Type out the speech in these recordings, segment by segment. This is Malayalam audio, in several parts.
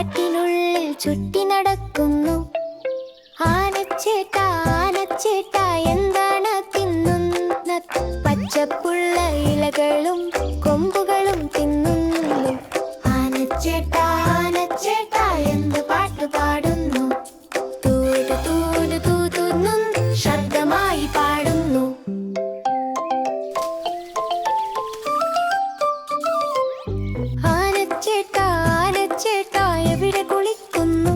കാട്ടിനുള്ളിൽ ചുറ്റി നടക്കുന്നു. ആനച്ചേട്ടാ ആനച്ചേട്ടാ എന്താണ് തിന്നുന്നത്? പച്ചപ്പുള്ള ഇലകളും കൊമ്പുകളും തിന്നുന്നു. ആനച്ചേട്ടാ ആനച്ചേട്ടാ എന്ത് പാട്ട് പാടുന്നു? തൂത് തൂത് തൂതുന്നു ശബ്ദമായി പാടുന്നു. ആനച്ചേട്ടാ ആനച്ചേട്ടാ എവിടെ കുളിക്കുന്നു?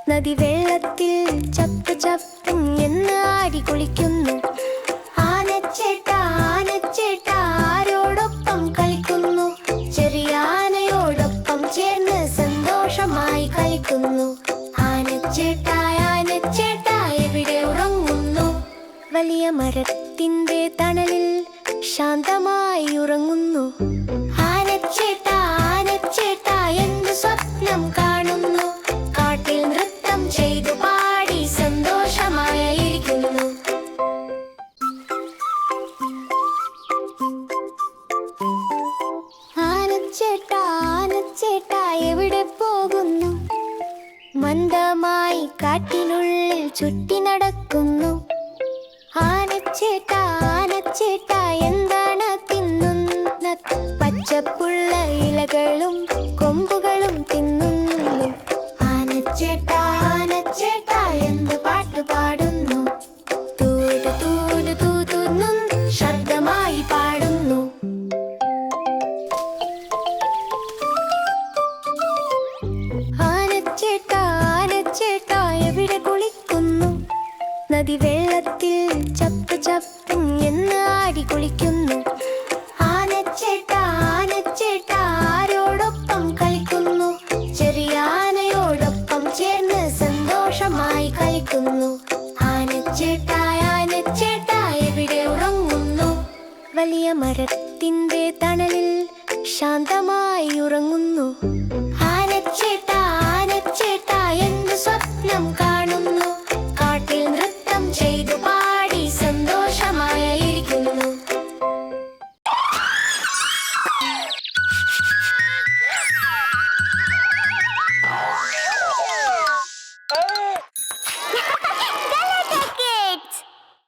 നദി വെള്ളത്തിൽ ചപ്പ് ചപ്പും എന്ന് ആടി കുളിക്കുന്നു. ആനച്ചേട്ടാ ആനച്ചേട്ടാ ആരോടൊപ്പം കളിക്കുന്നു? ചെറിയ ആനയോടൊപ്പം ചേർന്ന് സന്തോഷമായി കളിക്കുന്നു. ആനച്ചേട്ടാ ആനച്ചേട്ടാ എവിടെ ഉറങ്ങുന്നു? വലിയ മരത്തിന്റെ തണലിൽ ശാന്തമായി ഉറങ്ങുന്നു. ആനച്ചേട്ടാ ആനച്ചേട്ടാ എന്ത് സ്വപ്നം കാണുന്നു? കാട്ടിൽ നൃത്തം ചെയ്തു പാടി സന്തോഷമായിരിക്കുന്നു. ആനച്ചേട്ടാ ആനച്ചേട്ടാ എവിടെ പോകുന്നു? മന്ദമായി കാട്ടിനുള്ളിൽ ചുറ്റി നടക്കുന്നു. ആനച്ചേട്ടാ ആനച്ചേട്ടാ എന്താണ് തിന്നുന്നത്? പച്ചപ്പുള്ള ഇലകളും കൊമ്പുകളും തിന്നുന്നു. ആനച്ചേട്ടാ ആനച്ചേട്ടാ എന്ത് പാട്ട് പാടുന്നു? തൂത് തൂത് തൂതുന്നു ശബ്ദമായി പാടുന്നു. ആനച്ചേട്ടാ ആനച്ചേട്ടാ എവിടെ കുളിക്കുന്നു? നദി വെള്ളത്തിൽ ചപ്പ് ചപ്പും എന്ന് ആടി കുളിക്കുന്നു. ആനച്ചേട്ടാ ആനച്ചേട്ടാ ആരോടൊപ്പം കളിക്കുന്നു? ചെറിയ ആനയോടൊപ്പം ചേർന്ന് സന്തോഷമായി കളിക്കുന്നു. ആനച്ചേട്ടാ ആനച്ചേട്ടാ എവിടെ ഉറങ്ങുന്നു? വലിയ മരത്തിന്റെ തണലിൽ ശാന്തമായി ഉറങ്ങുന്നു.